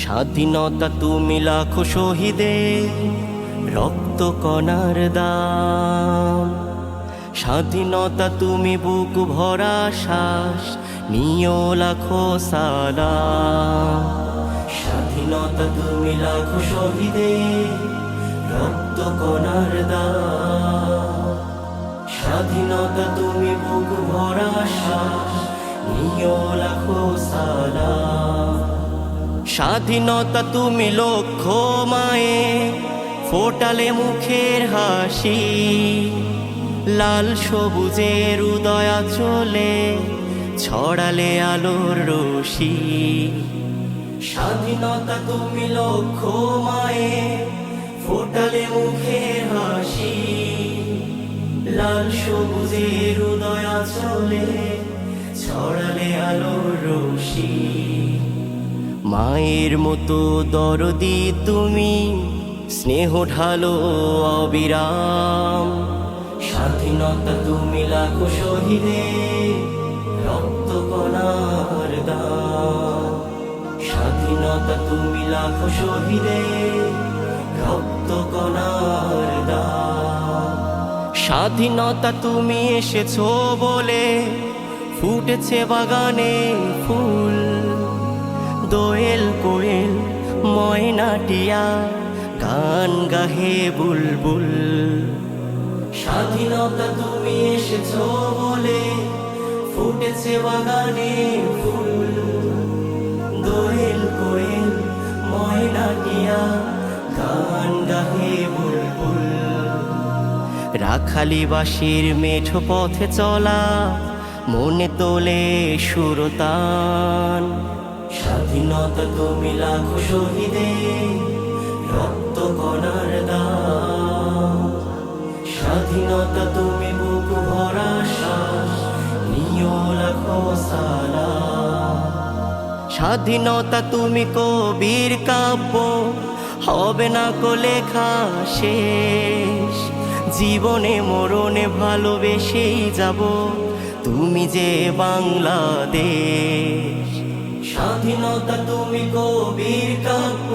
স্বাধীনতা তুমি লাখো শহীদের রক্ত কণার দাম। স্বাধীনতা তুমি বুক ভরা শ্বাস নিও লাখো সালাম। স্বাধীনতা তুমি লাখো শহীদের রক্ত কণার দাম। স্বাধীনতা তুমি বুক ভরা শ্বাস নিও লাখো সালাম। স্বাধীনতা তুমি লক্ষ মায়ে ফোটালে মুখের হাসি, লাল সবুজের উদয়া চলে ছড়ালে আলোর রশি। স্বাধীনতা তুমি লক্ষ মায়ে ফোটালে মুখের হাসি, লাল সবুজের উদয়া চলে ছড়ালে আলোর রশি। মায়ের মতো দরদি তুমি স্নেহ ঢালো অবিরাম। স্বাধীনতা তুমি লাখো শহীদের রক্ত কণার দাম। স্বাধীনতা তুমি লাখো শহীদের রক্ত কণার দাম। স্বাধীনতা তুমি এসেছো বলে ফুটেছে বাগানে ফুল, দোয়েল কোয়েল ময়নাটিয়া গান গাহে বুলবুল। স্বাধীনতা তুমি এসেছো বলে ফুটেছে বাগানে ফুল, দোয়েল কোয়েল ময়নাটিয়া গান গাহে বুলবুল। রাখালিবাসীর মেঠো পথে চলা মনে তোলে সুরতান। স্বাধীনতা তুমি লাখো শহীদের রক্ত কণার দাম। স্বাধীনতা তুমি বুক ভরা শ্বাস নিও লাখো সালাম। স্বাধীনতা তুমি কবির কাব্য হবে না কো লেখা শেষ, জীবনে মরণে ভালোবেসেই যাব তুমি যে বাংলাদেশ। স্বাধীনতা তুমি কবির কাব্য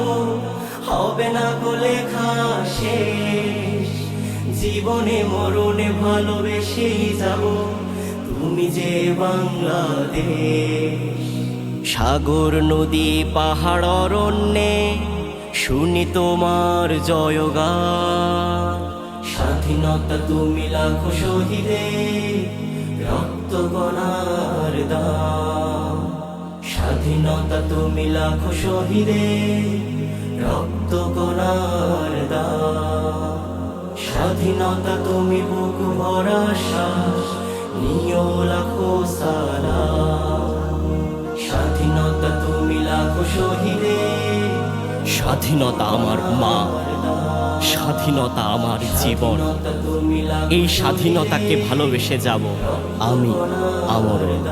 হবে না কো লেখা শেষ, জীবনে মরণে ভালোবেসেই যাব তুমি যে বাংলাদেশ। সাগর নদী পাহাড় অরণ্যে শুনি তোমার জয়গান। স্বাধীনতা তুমি লাখো শহীদের রক্ত কণার দাম। স্বাধীনতা তুমি লাখো শহীদের রক্ত কণার দাম। স্বাধীনতা তুমি বুক ভরা শ্বাস নিও লাখো সালাম। স্বাধীনতা তুমি লাখো শহীদের। স্বাধীনতা আমার মা, স্বাধীনতা আমার জীবন। এই স্বাধীনতাকে ভালোবেসে যাব আমি আমরণ।